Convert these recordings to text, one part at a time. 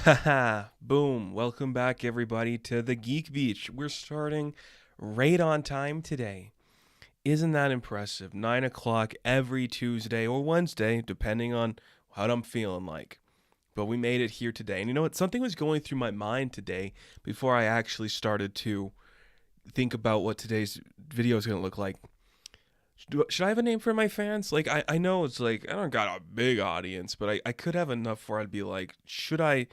Haha, boom. Welcome back, everybody, to the Geek Beach. We're starting right on time today. Isn't that impressive? 9 o'clock every Tuesday or Wednesday, depending on what I'm feeling like. But we made it here today. And you know what? Something was going through my mind today before I actually started to think about what today's video is going to look like. Should I have a name for my fans? Like, I know it's like, I don't got a big audience, but I could have enough where I'd be like, should I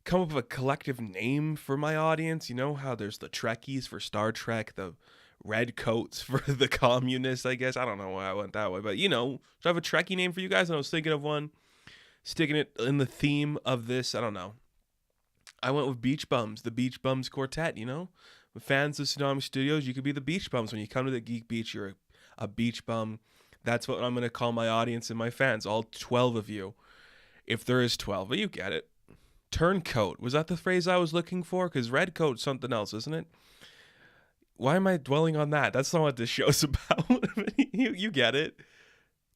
come up with a collective name for my audience? You know how there's the Trekkies for Star Trek, the red coats for the communists, I guess. I don't know why I went that way, but should I have a Trekkie name for you guys? And I was thinking of one, sticking it in the theme of this. I don't know. I went with Beach Bums, the Beach Bums Quartet, Fans of Tsunami Studios, you could be the Beach Bums. When you come to the Geek Beach, you're a beach bum. That's what I'm going to call my audience and my fans, all 12 of you. If there is 12, but you get it. Turncoat. Was that the phrase I was looking for? Because red coat's something else, isn't it? Why am I dwelling on that? That's not what this show's about. you get it.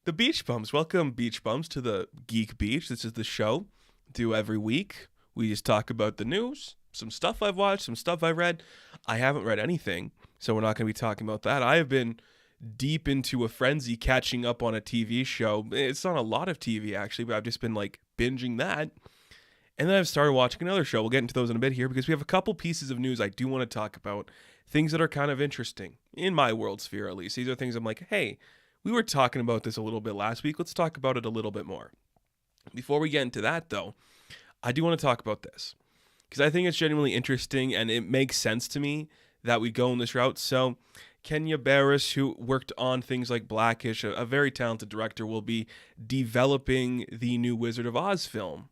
The Beach Bums. Welcome, Beach Bums, to the Geek Beach. This is the show. Do every week. We just talk about the news, some stuff I've watched, some stuff I read. I haven't read anything, so we're not going to be talking about that. I have been deep into a frenzy catching up on a TV show. It's not a lot of TV, actually, but I've just been like binging that. And then I've started watching another show. We'll get into those in a bit here because we have a couple pieces of news I do want to talk about. Things that are kind of interesting, in my world sphere at least. These are things I'm like, hey, we were talking about this a little bit last week. Let's talk about it a little bit more. Before we get into that, though, I do want to talk about this because I think it's genuinely interesting and it makes sense to me that we go in this route. So Kenya Barris, who worked on things like Blackish, a very talented director, will be developing the new Wizard of Oz film.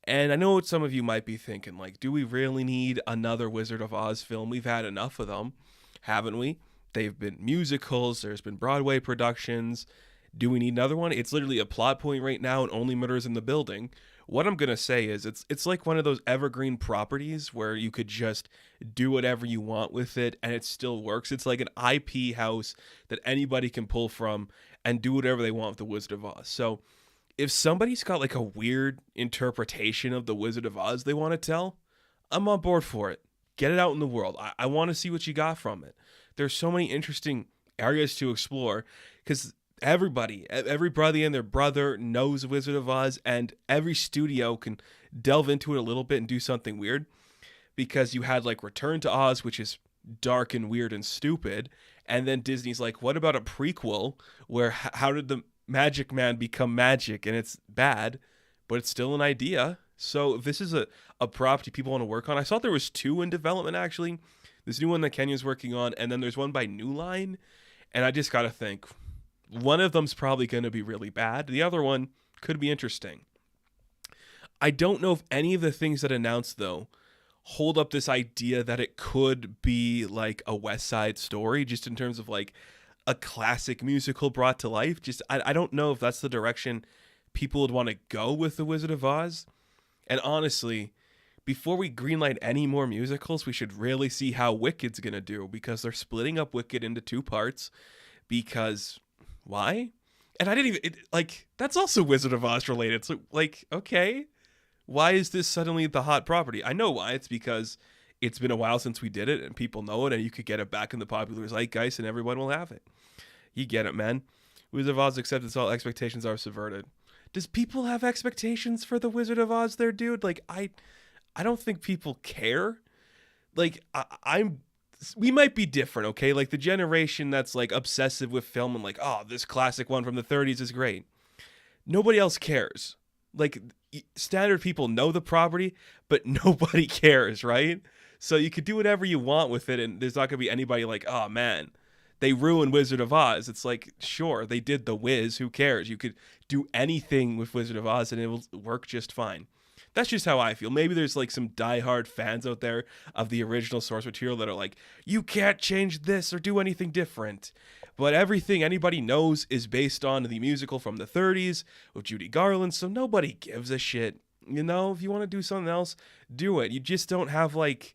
And I know what some of you might be thinking, like, do we really need another Wizard of Oz film? We've had enough of them, haven't we? They've been musicals, there's been Broadway productions. Do we need another one? It's literally a plot point right now and Only Murders in the Building. What I'm going to say is it's like one of those evergreen properties where you could just do whatever you want with it and it still works. It's like an IP house that anybody can pull from and do whatever they want with the Wizard of Oz. So if somebody's got like a weird interpretation of the Wizard of Oz they want to tell, I'm on board for it. Get it out in the world. I want to see what you got from it. There's so many interesting areas to explore because everybody and their brother knows Wizard of Oz, and every studio can delve into it a little bit and do something weird because you had like Return to Oz, which is dark and weird and stupid. And then Disney's like, what about a prequel where how did the Magic Man become magic? And it's bad, but it's still an idea. So if this is a property people want to work on, I saw there was 2 in development actually. This new one that Kenya's working on, and then there's one by New Line. And I just got to think, one of them's probably going to be really bad. The other one could be interesting. I don't know if any of the things that announced, though, hold up this idea that it could be like a West Side Story, just in terms of like a classic musical brought to life. I don't know if that's the direction people would want to go with The Wizard of Oz. And honestly, before we greenlight any more musicals, we should really see how Wicked's going to do, because they're splitting up Wicked into 2 parts. Because why? And I didn't even, that's also Wizard of Oz related. So, okay, why is this suddenly the hot property? I know why. It's because it's been a while since we did it, and people know it, and you could get it back in the popular zeitgeist, and everyone will have it. You get it, man. Wizard of Oz accepts all expectations are subverted. Does people have expectations for the Wizard of Oz there, dude? I don't think people care. We might be different, okay? Like the generation that's like obsessive with film and like, oh, this classic one from the 30s is great. Nobody else cares. Like standard people know the property, but nobody cares, right? So you could do whatever you want with it, and there's not gonna be anybody like, oh man, they ruined Wizard of Oz. It's like, sure, they did The Wiz. Who cares? You could do anything with Wizard of Oz and it will work just fine. That's just how I feel. Maybe there's like some diehard fans out there of the original source material that are like, you can't change this or do anything different. But everything anybody knows is based on the musical from the 30s with Judy Garland, so nobody gives a shit. You know, if you want to do something else, do it. You just don't have like...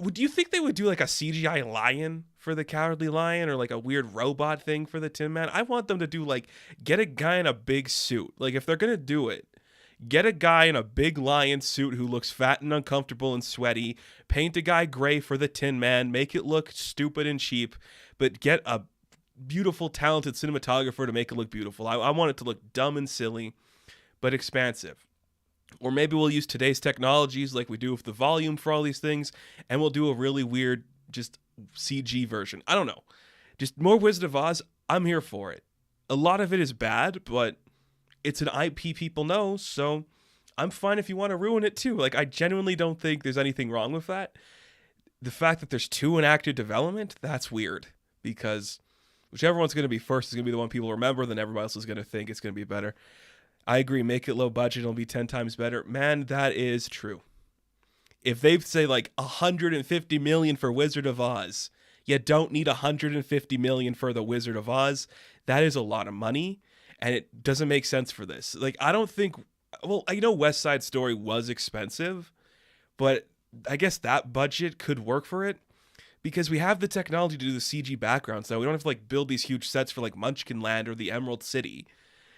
Do you think they would do like a CGI lion for the Cowardly Lion, or like a weird robot thing for the Tin Man? I want them to do like, get a guy in a big suit. Like if they're going to do it, Get a guy in a big lion suit who looks fat and uncomfortable and sweaty. Paint a guy gray for the Tin Man. Make it look stupid and cheap, but get a beautiful, talented cinematographer to make it look beautiful. I want it to look dumb and silly, but expansive. Or maybe we'll use today's technologies like we do with the volume for all these things, and we'll do a really weird, just CG version. I don't know. Just more Wizard of Oz. I'm here for it. A lot of it is bad, but it's an IP people know, so I'm fine if you want to ruin it too. Like, I genuinely don't think there's anything wrong with that. The fact that there's 2 in active development, that's weird, because whichever one's going to be first is going to be the one people remember, then everybody else is going to think it's going to be better. I agree, make it low budget, it'll be 10 times better. Man, that is true. If they say like $150 million for Wizard of Oz, you don't need $150 million for the Wizard of Oz. That is a lot of money, and it doesn't make sense for this. Like, I don't think, well, I know West Side Story was expensive, but I guess that budget could work for it, because we have the technology to do the CG backgrounds now. We don't have to like build these huge sets for like Munchkin Land or the Emerald City.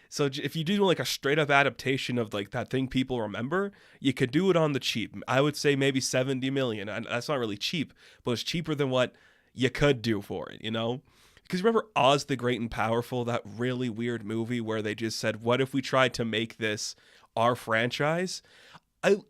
So if you do like a straight up adaptation of like that thing people remember, you could do it on the cheap. I would say maybe 70 million. And that's not really cheap, but it's cheaper than what you could do for it, you know? Because remember Oz the Great and Powerful, that really weird movie where they just said, what if we tried to make this our franchise?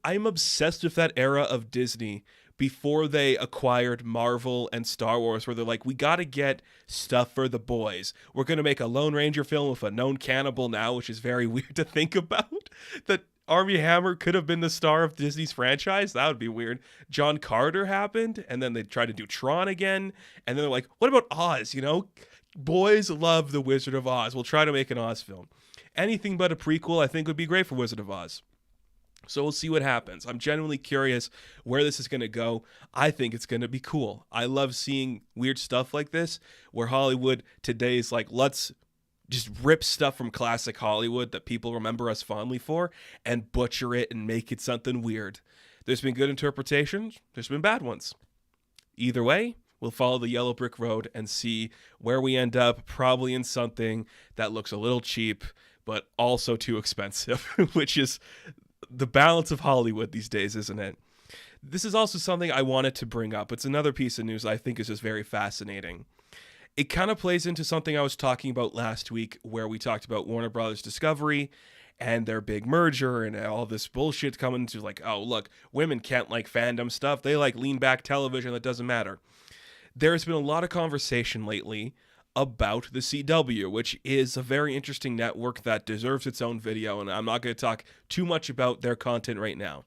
I'm obsessed with that era of Disney before they acquired Marvel and Star Wars, where they're like, we got to get stuff for the boys. We're going to make a Lone Ranger film with a known cannibal now, which is very weird to think about. That Armie Hammer could have been the star of Disney's franchise. That would be weird. John Carter happened, and then they tried to do Tron again. And then they're like, what about Oz? You know, boys love The Wizard of Oz. We'll try to make an Oz film. Anything but a prequel, I think, would be great for Wizard of Oz. So we'll see what happens. I'm genuinely curious where this is going to go. I think it's going to be cool. I love seeing weird stuff like this, where Hollywood today is like, let's just rip stuff from classic Hollywood that people remember us fondly for and butcher it and make it something weird. There's been good interpretations. There's been bad ones. Either way, we'll follow the yellow brick road and see where we end up, probably in something that looks a little cheap, but also too expensive, which is the balance of Hollywood these days, isn't it? This is also something I wanted to bring up. It's another piece of news I think is just very fascinating. It kind of plays into something I was talking about last week, where we talked about Warner Brothers Discovery and their big merger and all this bullshit coming to like, oh, look, women can't like fandom stuff. They like lean back television. That doesn't matter. There's been a lot of conversation lately about the CW, which is a very interesting network that deserves its own video, and I'm not going to talk too much about their content right now.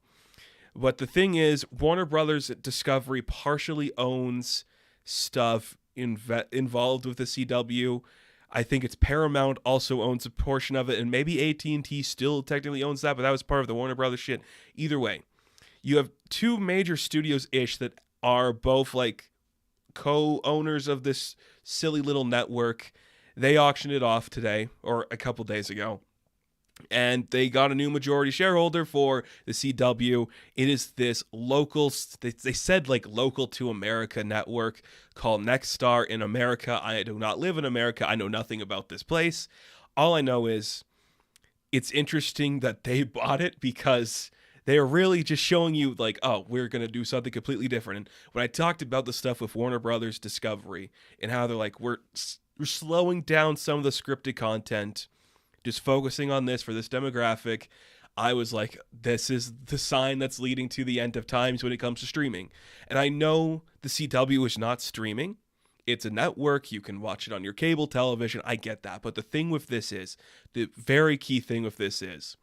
But the thing is, Warner Brothers Discovery partially owns stuff involved with the CW. I think it's Paramount also owns a portion of it, and maybe AT&T still technically owns that, but that was part of the Warner Brothers shit. Either way, you have 2 major studios-ish that are both like co-owners of this silly little network. They auctioned it off today, or a couple days ago, and they got a new majority shareholder for the CW. It is this local, they said like local to America network called Nexstar in America. I do not live in America. I know nothing about this place. All I know is it's interesting that they bought it, because they're really just showing you like, oh, we're going to do something completely different. And when I talked about the stuff with Warner Brothers Discovery and how they're like, we're slowing down some of the scripted content, just focusing on this for this demographic, I was like, this is the sign that's leading to the end of times when it comes to streaming. And I know the CW is not streaming. It's a network. You can watch it on your cable television. I get that. But the thing with this is, the very key thing with this is,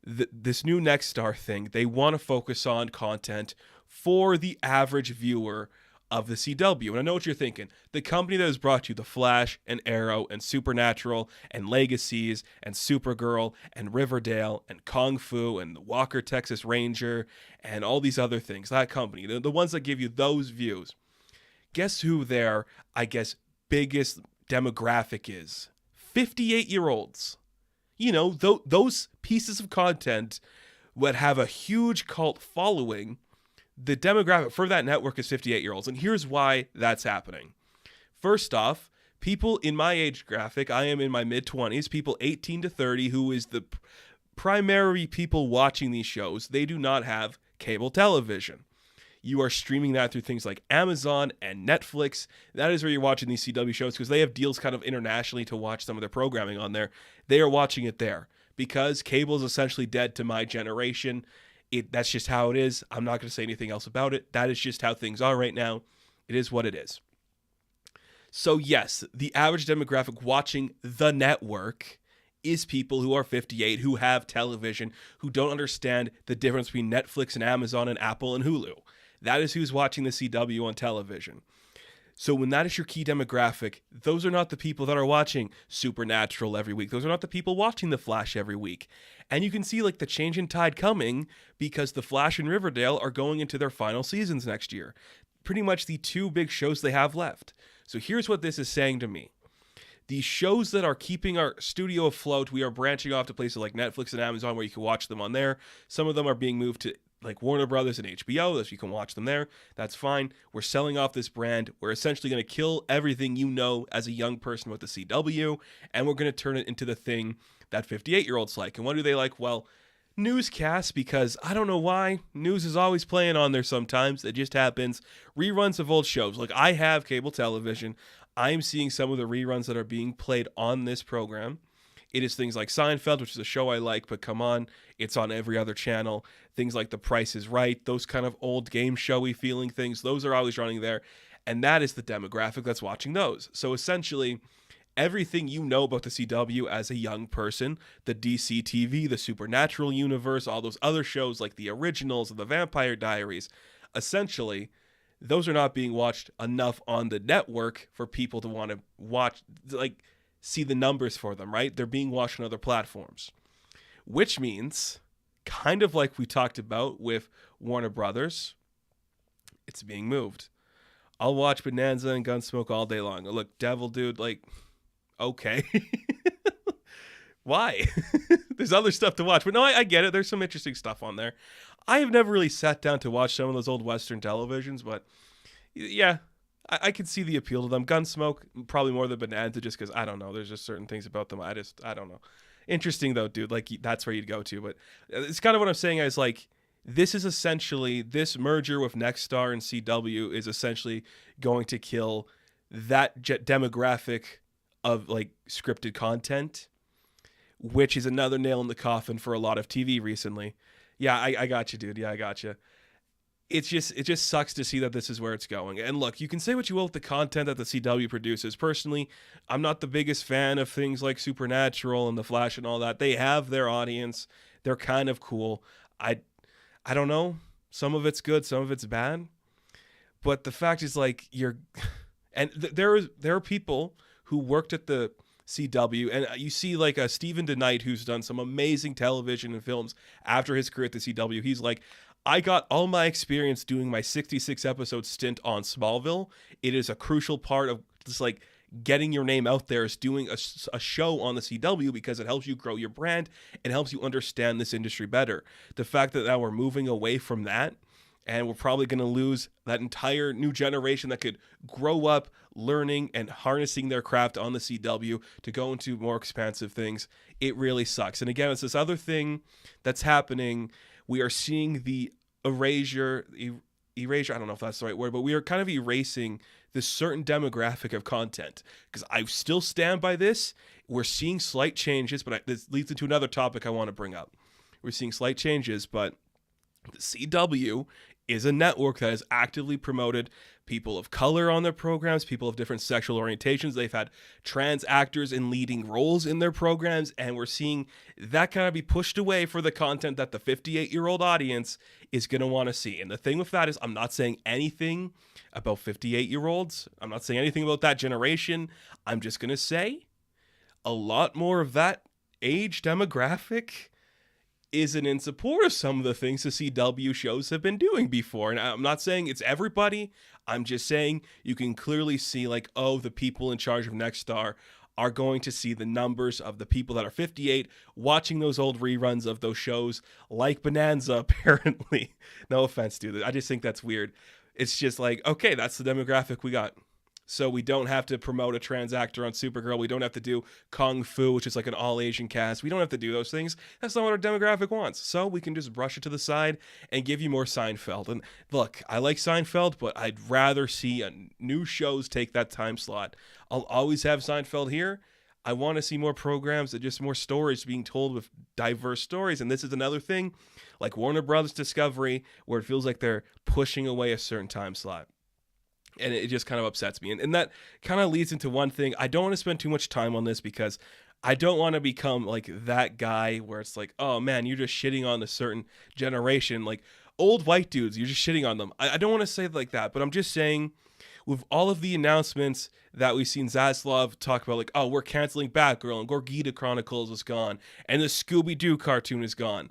this new Nexstar thing, they want to focus on content for the average viewer of the CW. And I know what you're thinking. The company that has brought you The Flash and Arrow and Supernatural and Legacies and Supergirl and Riverdale and Kung Fu and the Walker Texas Ranger and all these other things, that company, the ones that give you those views. Guess who their, I guess, biggest demographic is? 58-year-olds. You know, those pieces of content would have a huge cult following. The demographic for that network is 58-year-olds. And here's why that's happening. First off, people in my age graphic, I am in my mid-20s, people 18 to 30, who is the primary people watching these shows, they do not have cable television. You are streaming that through things like Amazon and Netflix. That is where you're watching these CW shows because they have deals kind of internationally to watch some of their programming on there. They are watching it there because cable is essentially dead to my generation. That's just how it is. I'm not going to say anything else about it. That is just how things are right now. It is what it is. So yes, the average demographic watching the network is people who are 58, who have television, who don't understand the difference between Netflix and Amazon and Apple and Hulu. That is who's watching the CW on television. So when that is your key demographic, those are not the people that are watching Supernatural every week. Those are not the people watching The Flash every week. And you can see like the change in tide coming because The Flash and Riverdale are going into their final seasons next year. Pretty much the two big shows they have left. So here's what this is saying to me. The shows that are keeping our studio afloat, we are branching off to places like Netflix and Amazon where you can watch them on there. Some of them are being moved to like Warner Brothers and HBO, so you can watch them there. That's fine. We're selling off this brand. We're essentially going to kill everything you know as a young person with the CW, and we're going to turn it into the thing that 58-year-olds like. And what do they like? Well, newscasts, because I don't know why. News is always playing on there sometimes. It just happens. Reruns of old shows. Like, I have cable television. I'm seeing some of the reruns that are being played on this program. It is things like Seinfeld, which is a show I like, but come on, it's on every other channel. Things like The Price is Right, those kind of old game showy feeling things, those are always running there. And that is the demographic that's watching those. So essentially, everything you know about the CW as a young person, the DC TV, the Supernatural universe, all those other shows like The Originals and The Vampire Diaries, essentially, those are not being watched enough on the network for people to want to watch, like, see the numbers for them, right? They're being watched on other platforms, which means, kind of like we talked about with Warner Brothers, it's being moved. I'll watch Bonanza and Gunsmoke all day long. Look, Devil Dude, like, okay. Why? There's other stuff to watch, but no, I get it. There's some interesting stuff on there. I have never really sat down to watch some of those old Western televisions, but yeah, I can see the appeal to them. Gunsmoke, probably more than Bonanza, just because, I don't know, there's just certain things about them. I don't know. Interesting, though, dude. Like, that's where you'd go to. But it's kind of what I'm saying is, like, this is essentially, this merger with Nexstar and CW is essentially going to kill that demographic of, like, scripted content, which is another nail in the coffin for a lot of TV recently. Yeah, I got you, dude. Yeah, I got you. It just sucks to see that this is where it's going. And look, you can say what you will with the content that the CW produces. Personally, I'm not the biggest fan of things like Supernatural and The Flash and all that. They have their audience. They're kind of cool. I don't know. Some of it's good, some of it's bad. But the fact is, like, there are people who worked at the CW, and you see like a Stephen DeKnight who's done some amazing television and films after his career at the CW. He's like, I got all my experience doing my 66 episode stint on Smallville. It is a crucial part of just like getting your name out there, is doing a show on the CW because it helps you grow your brand and helps you understand this industry better. The fact that now we're moving away from that, and we're probably going to lose that entire new generation that could grow up learning and harnessing their craft on the CW to go into more expansive things. It really sucks. And again, it's this other thing that's happening. We are seeing the erasure, I don't know if that's the right word, but we are kind of erasing this certain demographic of content. Because I still stand by this. We're seeing slight changes, but this leads into another topic I want to bring up. We're seeing slight changes, but the CW is a network that has actively promoted people of color on their programs, people of different sexual orientations. They've had trans actors in leading roles in their programs, and we're seeing that kind of be pushed away for the content that the 58-year-old audience is going to want to see. And the thing with that is, I'm not saying anything about 58-year-olds. I'm not saying anything about that generation. I'm just going to say a lot more of that age demographic isn't in support of some of the things the CW shows have been doing before. And I'm not saying it's everybody. I'm just saying you can clearly see, like, oh, the people in charge of Nexstar are going to see the numbers of the people that are 58 watching those old reruns of those shows like Bonanza, apparently. No offense, dude. I just think that's weird. It's just like, okay, that's the demographic we got. So we don't have to promote a trans actor on Supergirl. We don't have to do Kung Fu, which is like an all-Asian cast. We don't have to do those things. That's not what our demographic wants. So we can just brush it to the side and give you more Seinfeld. And look, I like Seinfeld, but I'd rather see new shows take that time slot. I'll always have Seinfeld here. I want to see more programs and just more stories being told with diverse stories. And this is another thing, like Warner Brothers Discovery, where it feels like they're pushing away a certain time slot. And it just kind of upsets me. And that kind of leads into one thing. I don't want to spend too much time on this because I don't want to become like that guy where it's like, oh man, you're just shitting on a certain generation. Like old white dudes, you're just shitting on them. I don't want to say it like that, but I'm just saying with all of the announcements that we've seen Zaslav talk about, like, oh, we're canceling Batgirl and Gorgita Chronicles is gone and the Scooby-Doo cartoon is gone.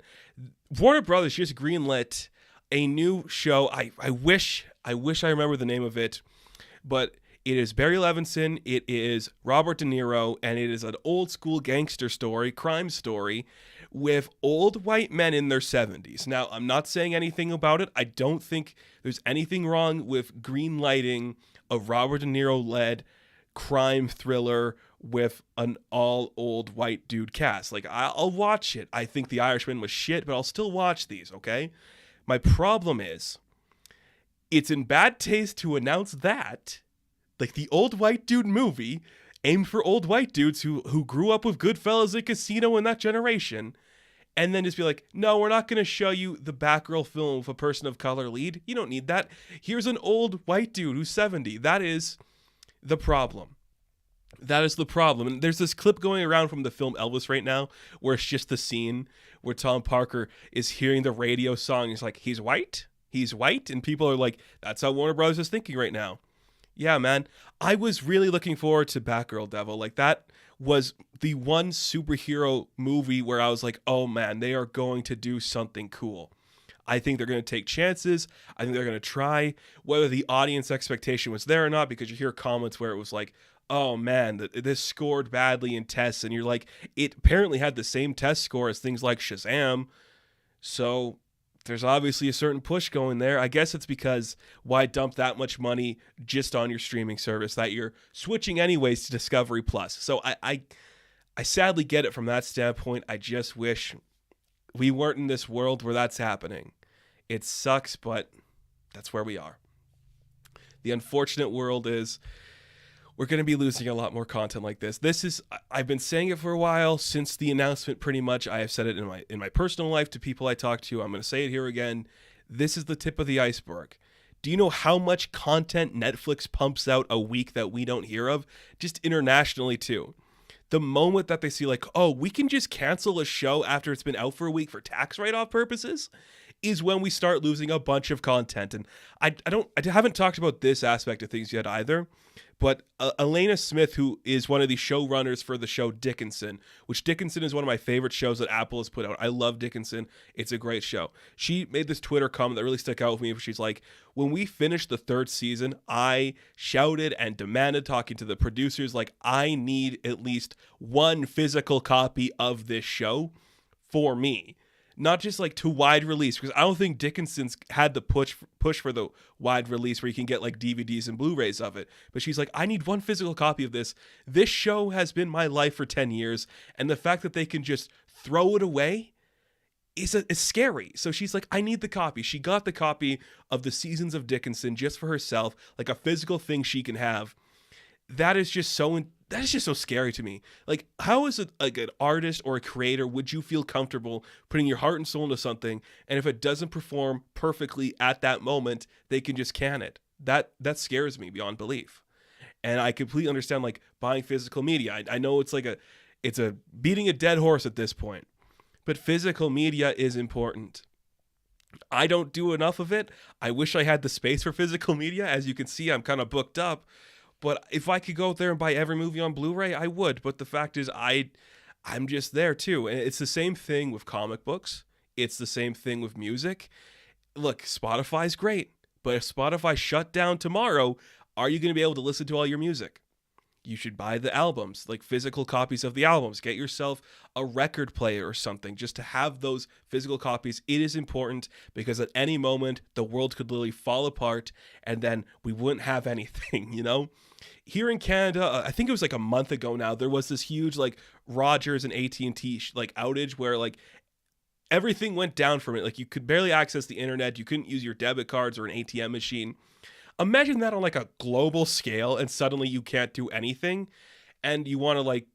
Warner Brothers just greenlit a new show. I wish I remember the name of it, but it is Barry Levinson, it is Robert De Niro, and it is an old school gangster story, crime story, with old white men in their 70s. Now, I'm not saying anything about it. I don't think there's anything wrong with green-lighting a Robert De Niro-led crime thriller with an all old white dude cast. Like, I'll watch it. I think The Irishman was shit, but I'll still watch these, okay? My problem is, it's in bad taste to announce that, like the old white dude movie, aimed for old white dudes who grew up with Goodfellas and Casino in that generation, and then just be like, no, we're not going to show you the Batgirl film with a person of color lead. You don't need that. Here's an old white dude who's 70. That is the problem. That is the problem. And there's this clip going around from the film Elvis right now where it's just the scene where Tom Parker is hearing the radio song. He's like, he's white? He's white? And people are like, that's how Warner Brothers is thinking right now. Yeah, man. I was really looking forward to Batgirl Devil. Like, that was the one superhero movie where I was like, oh man, they are going to do something cool. I think they're going to take chances. I think they're going to try. Whether the audience expectation was there or not, because you hear comments where it was like, oh man, this scored badly in tests, and you're like, it apparently had the same test score as things like Shazam. So there's obviously a certain push going there. I guess it's because why dump that much money just on your streaming service that you're switching anyways to Discovery Plus. So I sadly get it from that standpoint. I just wish we weren't in this world where that's happening. It sucks, but that's where we are. The unfortunate world is we're going to be losing a lot more content like this. I've been saying it for a while since the announcement pretty much. I have said it in my personal life to people I talk to. I'm going to say it here again. This is the tip of the iceberg. Do you know how much content Netflix pumps out a week that we don't hear of? Just internationally too. The moment that they see like, oh, we can just cancel a show after it's been out for a week for tax write-off purposes is when we start losing a bunch of content. And I haven't talked about this aspect of things yet either. But Elena Smith, who is one of the showrunners for the show Dickinson, which Dickinson is one of my favorite shows that Apple has put out. I love Dickinson. It's a great show. She made this Twitter comment that really stuck out with me. She's like, when we finished the third season, I shouted and demanded, talking to the producers, like, I need at least one physical copy of this show for me. Not just like to wide release, because I don't think Dickinson's had the push for the wide release where you can get like DVDs and Blu-rays of it. But she's like, I need one physical copy of this. This show has been my life for 10 years. And the fact that they can just throw it away is scary. So she's like, I need the copy. She got the copy of the seasons of Dickinson just for herself, like a physical thing she can have. That is just so scary to me. Like, how is it like an artist or a creator would you feel comfortable putting your heart and soul into something, and if it doesn't perform perfectly at that moment, they can just can it? That scares me beyond belief. And I completely understand like buying physical media. I know it's a beating a dead horse at this point, but physical media is important. I don't do enough of it. I wish I had the space for physical media. As you can see, I'm kind of booked up. But if I could go out there and buy every movie on Blu-ray, I would. But the fact is, I'm just there too. And it's the same thing with comic books. It's the same thing with music. Look, Spotify's great. But if Spotify shut down tomorrow, are you going to be able to listen to all your music? You should buy the albums, like physical copies of the albums. Get yourself a record player or something just to have those physical copies. It is important because at any moment, the world could literally fall apart and then we wouldn't have anything, you know? Here in Canada, I think it was like a month ago now, there was this huge like Rogers and AT&T like outage where like everything went down from it. Like you could barely access the internet. You couldn't use your debit cards or an ATM machine. Imagine that on like a global scale and suddenly you can't do anything and you want to like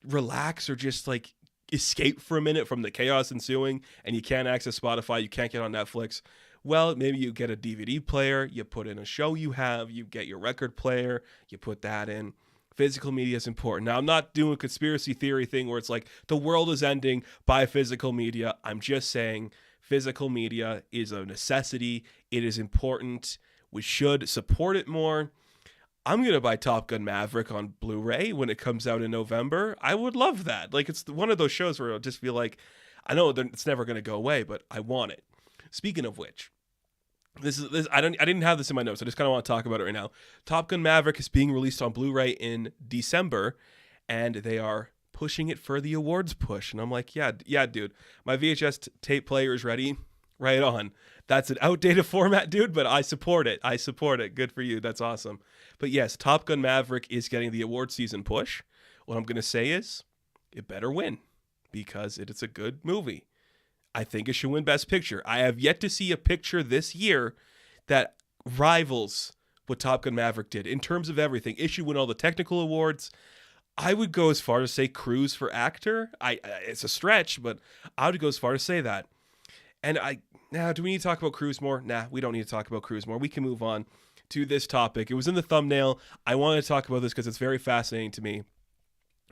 relax or just like escape for a minute from the chaos ensuing and you can't access Spotify, you can't get on Netflix. Well, maybe you get a DVD player, you put in a show you have, you get your record player, you put that in. Physical media is important. Now, I'm not doing a conspiracy theory thing where it's like the world is ending by physical media. I'm just saying physical media is a necessity. It is important. We should support it more. I'm going to buy Top Gun Maverick on Blu-ray when it comes out in November. I would love that. Like, it's one of those shows where I'll just feel like, I know it's never going to go away, but I want it. Speaking of which, this I didn't have this in my notes. I just kind of want to talk about it right now. Top Gun Maverick is being released on Blu-ray in December, and they are pushing it for the awards push. And I'm like, yeah, dude, my VHS tape player is ready. Right on. That's an outdated format, dude, but I support it. Good for you. That's awesome. But yes, Top Gun Maverick is getting the award season push. What I'm going to say is it better win because it's a good movie. I think it should win Best Picture. I have yet to see a picture this year that rivals what Top Gun Maverick did in terms of everything. It should win all the technical awards. I would go as far as say Cruise for actor. It's a stretch, but I would go as far as say that. And do we need to talk about Cruise more? Nah, we don't need to talk about Cruise more. We can move on to this topic. It was in the thumbnail. I wanted to talk about this because it's very fascinating to me.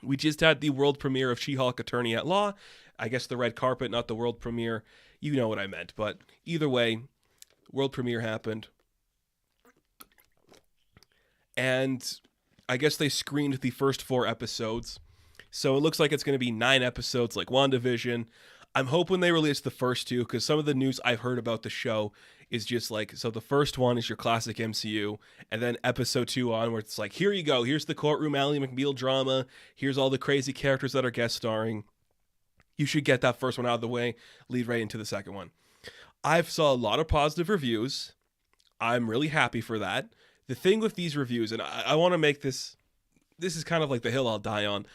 We just had the world premiere of She-Hulk Attorney at Law. I guess the red carpet, not the world premiere. You know what I meant. But either way, world premiere happened. And I guess they screened the first 4 episodes. So it looks like it's going to be 9 episodes like WandaVision. I'm hoping they release the first 2 because some of the news I've heard about the show is just like, so the first one is your classic MCU, and then episode 2 on where it's like, here you go, here's the courtroom Ally McBeal drama, here's all the crazy characters that are guest starring. You should get that first one out of the way, lead right into the second one. I've saw a lot of positive reviews. I'm really happy for that. The thing with these reviews, and I want to make this is kind of like the hill I'll die on.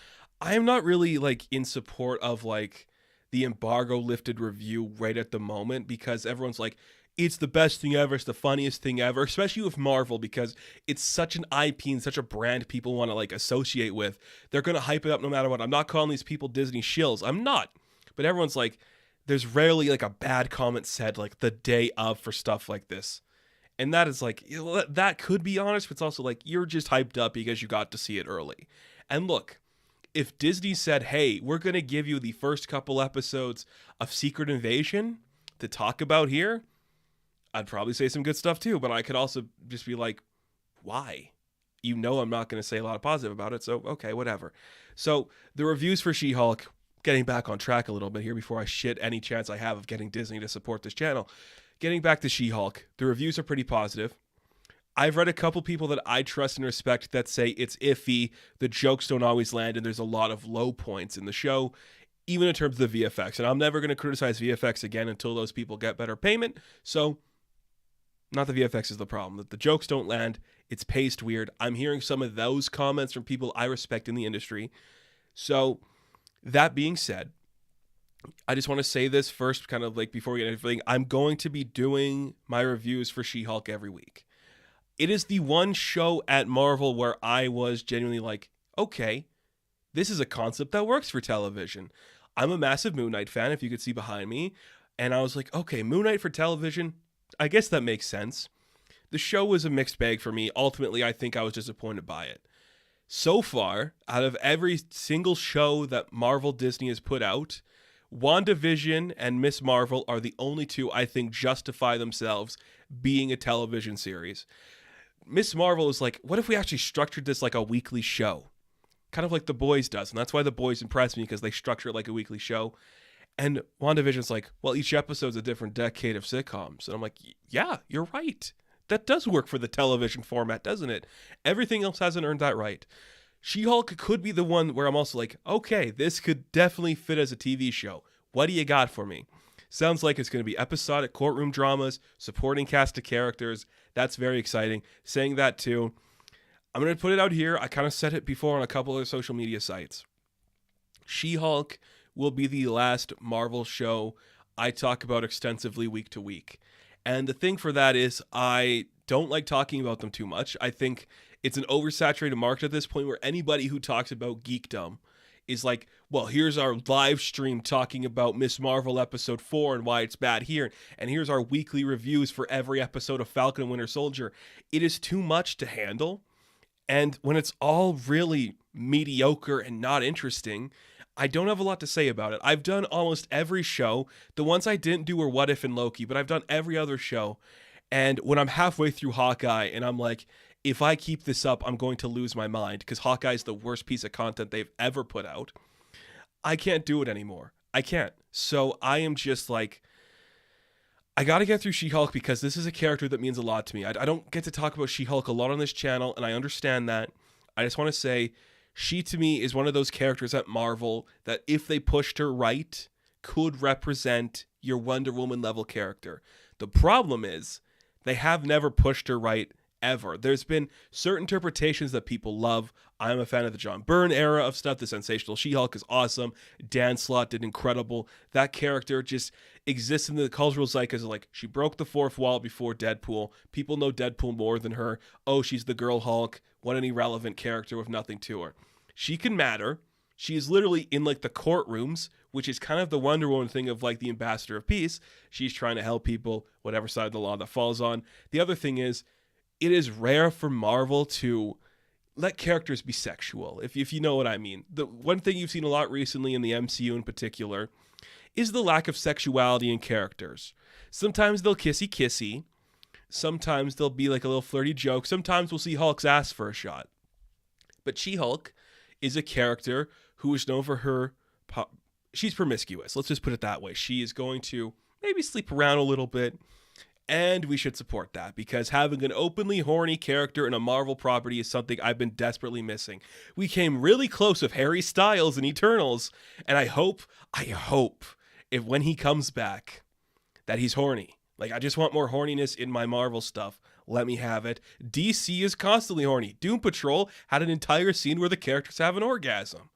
I am not really like in support of like the embargo lifted review right at the moment because everyone's like, it's the best thing ever, it's the funniest thing ever, especially with Marvel because it's such an IP and such a brand people want to like associate with. They're going to hype it up no matter what. I'm not calling these people Disney shills. I'm not. But everyone's like, there's rarely like a bad comment said like the day of for stuff like this. And that is like, you know, that could be honest, but it's also like, you're just hyped up because you got to see it early. And look, if Disney said, hey, we're going to give you the first couple episodes of Secret Invasion to talk about here, I'd probably say some good stuff too, but I could also just be like, why? You know I'm not going to say a lot of positive about it, so okay, whatever. So the reviews for She-Hulk, getting back on track a little bit here before I shit any chance I have of getting Disney to support this channel. Getting back to She-Hulk, the reviews are pretty positive. I've read a couple people that I trust and respect that say it's iffy, the jokes don't always land, and there's a lot of low points in the show, even in terms of the VFX. And I'm never going to criticize VFX again until those people get better payment. So, not the VFX is the problem. The jokes don't land. It's paced weird. I'm hearing some of those comments from people I respect in the industry. So, that being said, I just want to say this first, kind of like before we get into everything. I'm going to be doing my reviews for She-Hulk every week. It is the one show at Marvel where I was genuinely like, okay, this is a concept that works for television. I'm a massive Moon Knight fan, if you could see behind me. And I was like, okay, Moon Knight for television, I guess that makes sense. The show was a mixed bag for me. Ultimately, I think I was disappointed by it. So far, out of every single show that Marvel Disney has put out, WandaVision and Miss Marvel are the only 2 I think justify themselves being a television series. Miss Marvel is like, what if we actually structured this like a weekly show? Kind of like The Boys does. And that's why The Boys impress me, because they structure it like a weekly show. And WandaVision's like, well, each episode's a different decade of sitcoms. And I'm like, yeah, you're right. That does work for the television format, doesn't it? Everything else hasn't earned that right. She-Hulk could be the one where I'm also like, okay, this could definitely fit as a TV show. What do you got for me? Sounds like it's going to be episodic courtroom dramas, supporting cast of characters. That's very exciting. Saying that too, I'm going to put it out here. I kind of said it before on a couple of social media sites. She-Hulk will be the last Marvel show I talk about extensively week to week. And the thing for that is I don't like talking about them too much. I think it's an oversaturated market at this point where anybody who talks about geekdom is like, well, here's our live stream talking about Miss Marvel episode 4 and why it's bad here. And here's our weekly reviews for every episode of Falcon and Winter Soldier. It is too much to handle. And when it's all really mediocre and not interesting, I don't have a lot to say about it. I've done almost every show. The ones I didn't do were What If and Loki, but I've done every other show. And when I'm halfway through Hawkeye and I'm like, if I keep this up, I'm going to lose my mind because Hawkeye is the worst piece of content they've ever put out. I can't do it anymore. I can't. So I am just like, I got to get through She-Hulk because this is a character that means a lot to me. I don't get to talk about She-Hulk a lot on this channel, and I understand that. I just want to say, she to me is one of those characters at Marvel that if they pushed her right, could represent your Wonder Woman level character. The problem is, they have never pushed her right ever. There's been certain interpretations that people love. I'm a fan of the John Byrne era of stuff. The Sensational She-Hulk is awesome. Dan Slott did incredible. That character just exists in the cultural zeitgeist. Like, she broke the fourth wall before Deadpool. People know Deadpool more than her. Oh, she's the girl Hulk. What an irrelevant character with nothing to her. She can matter. She is literally in like the courtrooms, which is kind of the Wonder Woman thing of like the ambassador of peace. She's trying to help people, whatever side of the law that falls on. The other thing is, it is rare for Marvel to let characters be sexual, if you know what I mean. The one thing you've seen a lot recently in the MCU in particular is the lack of sexuality in characters. Sometimes they'll kissy. Sometimes there'll be like a little flirty joke. Sometimes we'll see Hulk's ass for a shot. But She-Hulk is a character who is known for her... she's promiscuous. Let's just put it that way. She is going to maybe sleep around a little bit. And we should support that because having an openly horny character in a Marvel property is something I've been desperately missing. We came really close with Harry Styles in Eternals, and I hope, if when he comes back, that he's horny. Like, I just want more horniness in my Marvel stuff. Let me have it. DC is constantly horny. Doom Patrol had an entire scene where the characters have an orgasm.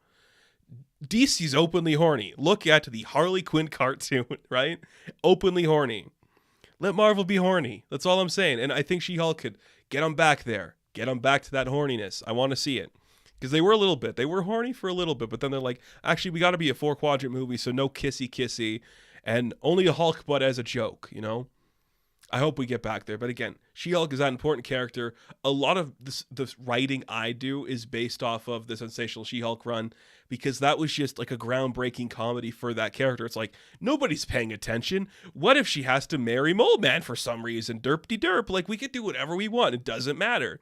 DC's openly horny. Look at the Harley Quinn cartoon, right? Openly horny. Let Marvel be horny. That's all I'm saying. And I think She-Hulk could get them back there. Get them back to that horniness. I want to see it. Because they were a little bit. They were horny for a little bit. But then they're like, actually, we got to be a 4-quadrant movie, so no kissy. And only a Hulk butt as a joke, you know? I hope we get back there. But again, She-Hulk is that important character. A lot of this writing I do is based off of the Sensational She-Hulk run because that was just like a groundbreaking comedy for that character. It's like, nobody's paying attention. What if she has to marry Mole Man for some reason? Derp-de-derp. Like, we could do whatever we want. It doesn't matter.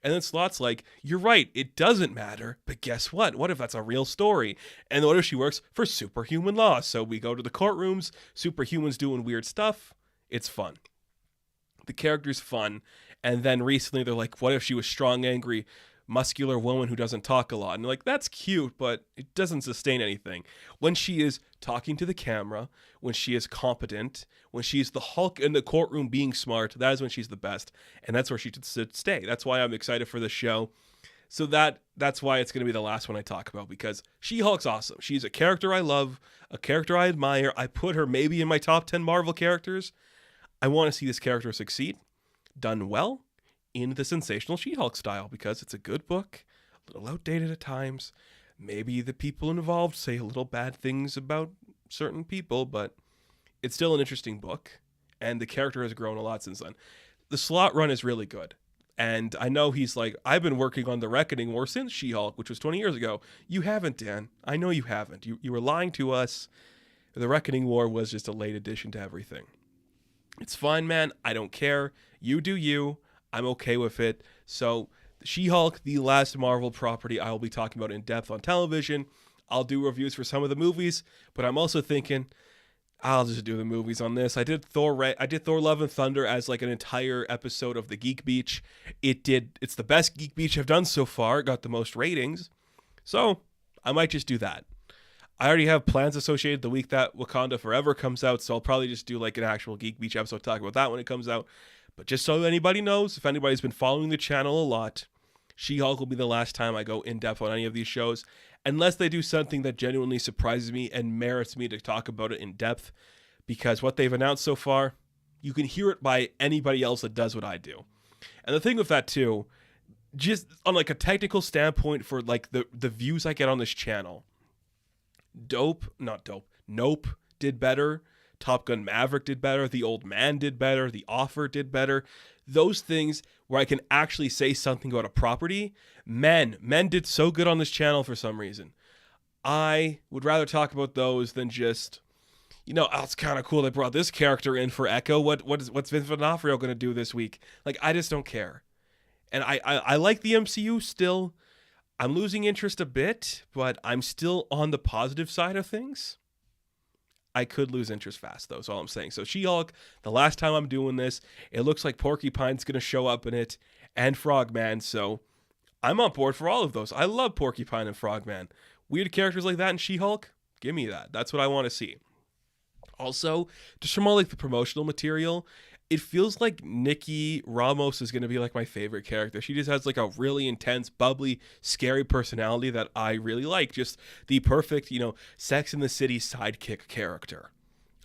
And then Slott's like, you're right, it doesn't matter. But guess what? What if that's a real story? And what if she works for superhuman law? So we go to the courtrooms, superhumans doing weird stuff. It's fun. The character's fun. And then recently they're like, what if she was strong, angry, muscular woman who doesn't talk a lot? And like, that's cute, but it doesn't sustain anything. When she is talking to the camera, when she is competent, when she's the Hulk in the courtroom being smart, that is when she's the best. And that's where she should stay. That's why I'm excited for the show. So that's why it's going to be the last one I talk about, because She-Hulk's awesome. She's a character I love, a character I admire. I put her maybe in my top 10 Marvel characters. I want to see this character succeed, done well, in the Sensational She-Hulk style, because it's a good book, a little outdated at times. Maybe the people involved say a little bad things about certain people, but it's still an interesting book, and the character has grown a lot since then. The Slott run is really good, and I know he's like, I've been working on the Reckoning War since She-Hulk, which was 20 years ago. You haven't, Dan. I know you haven't. You were lying to us. The Reckoning War was just a late addition to everything. It's fine, man. I don't care. You do you. I'm okay with it. So, She-Hulk, the last Marvel property I will be talking about in depth on television. I'll do reviews for some of the movies, but I'm also thinking, I'll just do the movies on this. I did Thor Love and Thunder as like an entire episode of the Geek Beach. It's the best Geek Beach I've done so far. It got the most ratings. So I might just do that. I already have plans associated the week that Wakanda Forever comes out, so I'll probably just do like an actual Geek Beach episode, talk about that when it comes out. But just so anybody knows, if anybody's been following the channel a lot, She-Hulk will be the last time I go in depth on any of these shows, unless they do something that genuinely surprises me and merits me to talk about it in depth, because what they've announced so far, you can hear it by anybody else that does what I do. And the thing with that too, just on like a technical standpoint for like the views I get on this channel, Nope did better. Top Gun Maverick did better. The Old Man did better. The Offer did better. Those things where I can actually say something about a property, men did so good on this channel for some reason. I would rather talk about those than just, oh, it's kind of cool they brought this character in for Echo. What's Vince D'Onofrio going to do this week? Like, I just don't care. And I like the MCU still. I'm losing interest a bit, but I'm still on the positive side of things. I could lose interest fast, though, is all I'm saying. So She-Hulk, the last time I'm doing this, it looks like Porcupine's going to show up in it, and Frogman, so I'm on board for all of those. I love Porcupine and Frogman. Weird characters like that in She-Hulk, give me that. That's what I want to see. Also, just from all like the promotional material, it feels like Nikki Ramos is going to be like my favorite character. She just has like a really intense, bubbly, scary personality that I really like. Just the perfect, Sex and the City sidekick character.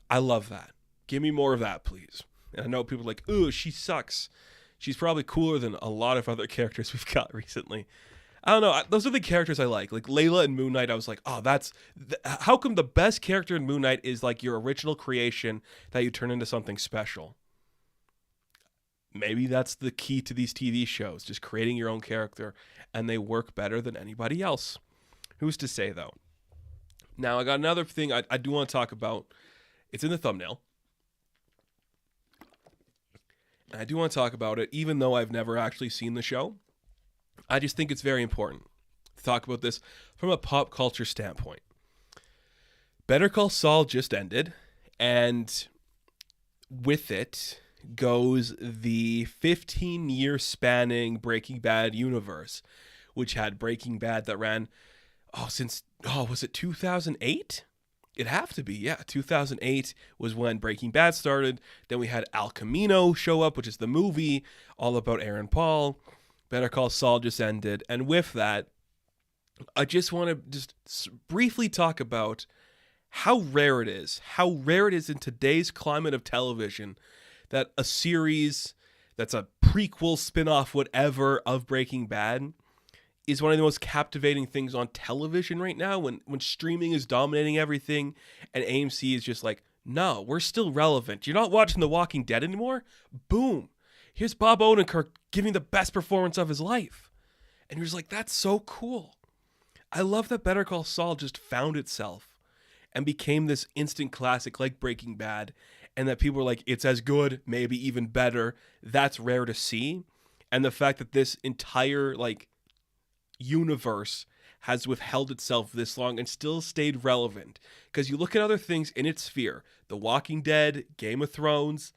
I love that. Give me more of that, please. And I know people are like, ooh, she sucks. She's probably cooler than a lot of other characters we've got recently. I don't know. Those are the characters I like. Like Layla and Moon Knight, I was like, oh, how come the best character in Moon Knight is like your original creation that you turn into something special? Maybe that's the key to these TV shows, just creating your own character, and they work better than anybody else. Who's to say, though? Now, I got another thing I do want to talk about. It's in the thumbnail. And I do want to talk about it, even though I've never actually seen the show. I just think it's very important to talk about this from a pop culture standpoint. Better Call Saul just ended, and with it goes the 15-year spanning Breaking Bad universe, which had Breaking Bad that ran was it 2008? It'd have to be, yeah. 2008 was when Breaking Bad started. Then we had El Camino show up, which is the movie all about Aaron Paul. Better Call Saul just ended, and with that, I just want to just briefly talk about how rare it is in today's climate of television that a series that's a prequel, spin-off, whatever of Breaking Bad is one of the most captivating things on television right now when streaming is dominating everything and AMC is just like, no, we're still relevant. You're not watching The Walking Dead anymore? Boom. Here's Bob Odenkirk giving the best performance of his life. And you're just like, that's so cool. I love that Better Call Saul just found itself and became this instant classic like Breaking Bad, and that people are like, it's as good, maybe even better. That's rare to see. And the fact that this entire universe has withheld itself this long and still stayed relevant. Because you look at other things in its sphere, The Walking Dead, Game of Thrones,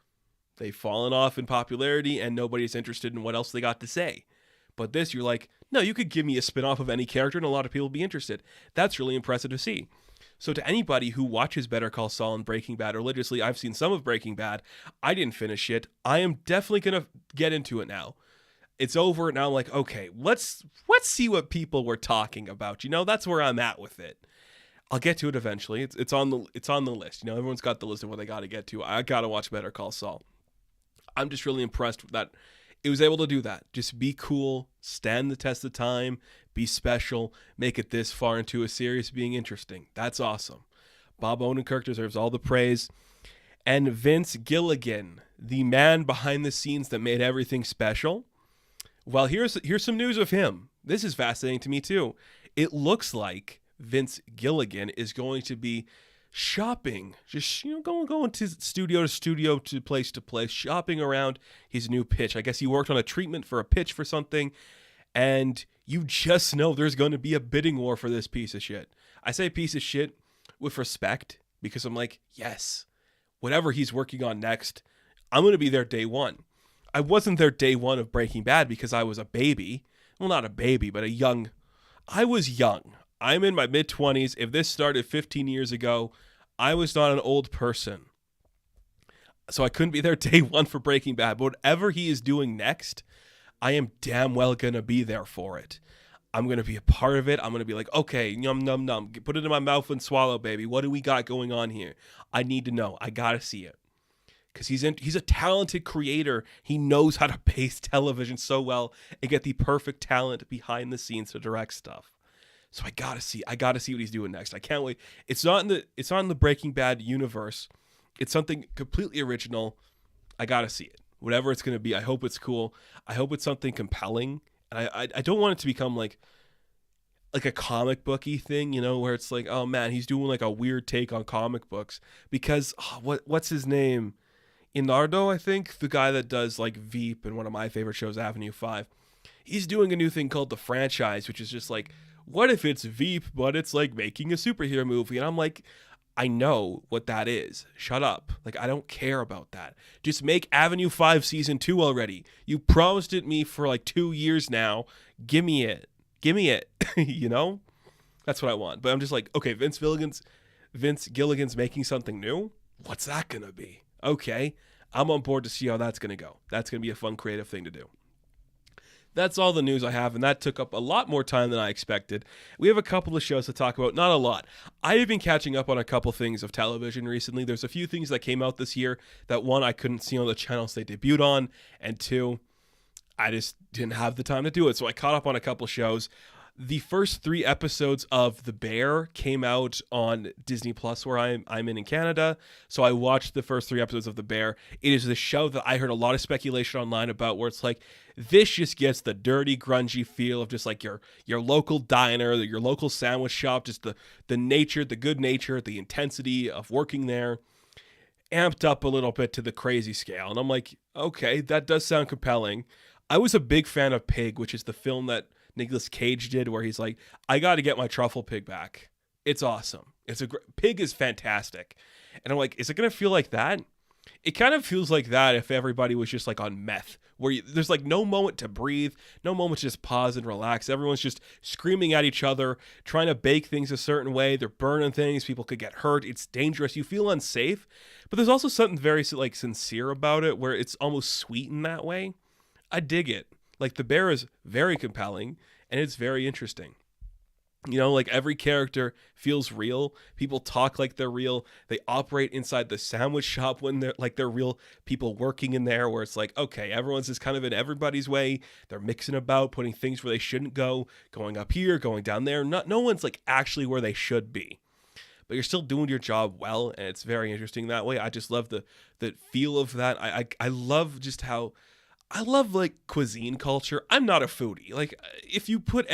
they've fallen off in popularity and nobody's interested in what else they got to say. But this, you're like, no, you could give me a spinoff of any character and a lot of people will be interested. That's really impressive to see. So to anybody who watches Better Call Saul and Breaking Bad religiously, I've seen some of Breaking Bad. I didn't finish it. I am definitely going to get into it now. It's over. Now I'm like, okay, let's see what people were talking about. That's where I'm at with it. I'll get to it eventually. It's on the list. Everyone's got the list of what they got to get to. I got to watch Better Call Saul. I'm just really impressed with that. It was able to do that. Just be cool, stand the test of time, be special, make it this far into a series being interesting. That's awesome. Bob Odenkirk deserves all the praise. And Vince Gilligan, the man behind the scenes that made everything special. Well, here's some news of him. This is fascinating to me too. It looks like Vince Gilligan is going to be shopping, just going to studio to place, shopping around his new pitch. I guess he worked on a treatment for a pitch for something, and you just know there's going to be a bidding war for this piece of shit. I say piece of shit with respect because I'm like, yes, whatever he's working on next, I'm going to be there day one. I wasn't there day one of Breaking Bad because I was a baby. Well, not a baby, but I was young. I'm in my mid-20s. If this started 15 years ago, I was not an old person. So I couldn't be there day one for Breaking Bad. But whatever he is doing next, I am damn well going to be there for it. I'm going to be a part of it. I'm going to be like, okay, yum, num, num. Put it in my mouth and swallow, baby. What do we got going on here? I need to know. I got to see it. Because he's a talented creator. He knows how to pace television so well and get the perfect talent behind the scenes to direct stuff. So I gotta see what he's doing next. I can't wait. It's not in the Breaking Bad universe. It's something completely original. I gotta see it. Whatever it's gonna be. I hope it's cool. I hope it's something compelling. And I don't want it to become like a comic booky thing, where it's like, oh man, he's doing like a weird take on comic books. Because what's his name? Inardo, I think, the guy that does like Veep and one of my favorite shows, Avenue 5. He's doing a new thing called The Franchise, which is just like, what if it's Veep, but it's like making a superhero movie? And I'm like, I know what that is. Shut up. Like, I don't care about that. Just make Avenue 5 season 2 already. You promised it me for like 2 years now. Give me it. That's what I want. But I'm just like, okay, Vince Gilligan's making something new. What's that going to be? Okay, I'm on board to see how that's going to go. That's going to be a fun, creative thing to do. That's all the news I have, and that took up a lot more time than I expected. We have a couple of shows to talk about, not a lot. I have been catching up on a couple things of television recently. There's a few things that came out this year that, one, I couldn't see on the channels they debuted on, and two, I just didn't have the time to do it, so I caught up on a couple shows. The first 3 episodes of The Bear came out on Disney Plus, where I'm in Canada. So I watched the first 3 episodes of The Bear. It is the show that I heard a lot of speculation online about, where it's like, this just gets the dirty, grungy feel of just like your local diner, your local sandwich shop, just the nature, the good nature, the intensity of working there, amped up a little bit to the crazy scale. And I'm like, okay, that does sound compelling. I was a big fan of Pig, which is the film that Nicolas Cage did, where he's like, I got to get my truffle pig back. It's awesome. Pig is fantastic. And I'm like, is it going to feel like that? It kind of feels like that if everybody was just like on meth, where there's like no moment to breathe, no moment to just pause and relax. Everyone's just screaming at each other, trying to bake things a certain way. They're burning things. People could get hurt. It's dangerous. You feel unsafe. But there's also something very like sincere about it, where it's almost sweet in that way. I dig it. Like, The Bear is very compelling, and it's very interesting. Like, every character feels real. People talk like they're real. They operate inside the sandwich shop when they're real people working in there, where it's like, okay, everyone's just kind of in everybody's way. They're mixing about, putting things where they shouldn't go, going up here, going down there. No one's like actually where they should be. But you're still doing your job well, and it's very interesting that way. I just love the feel of that. I love just how... I love like cuisine culture. I'm not a foodie. Like, if you put